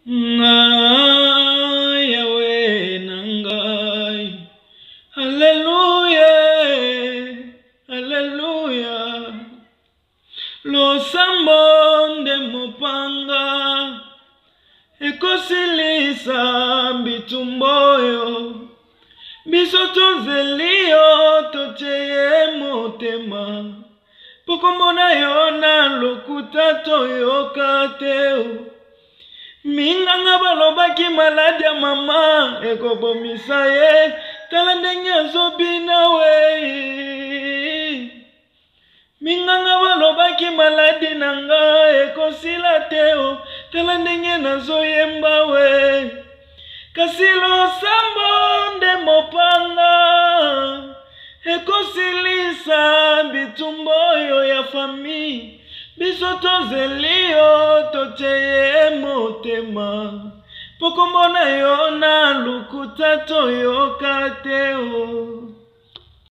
Ngai Yahweh nangai. Hallelujah, hallelujah. Losambo nde mopanga ekosilisa bitumboyo. Biso tozelio tocheye motema. Pokombona yona lokuta toyoka teo. Minganga balobaki maladi ya mama ekobomisa ye. Tala ndenge azobina we. Minganga balobaki maladi nanga ekosila teo. Tala ndenge nazoyemba we. Kasi losambo nde mopanga ekosilisa bitumboyo ya fami. Biso tozelio tocheye motema. Pokombona yona lukuta toyoka teo.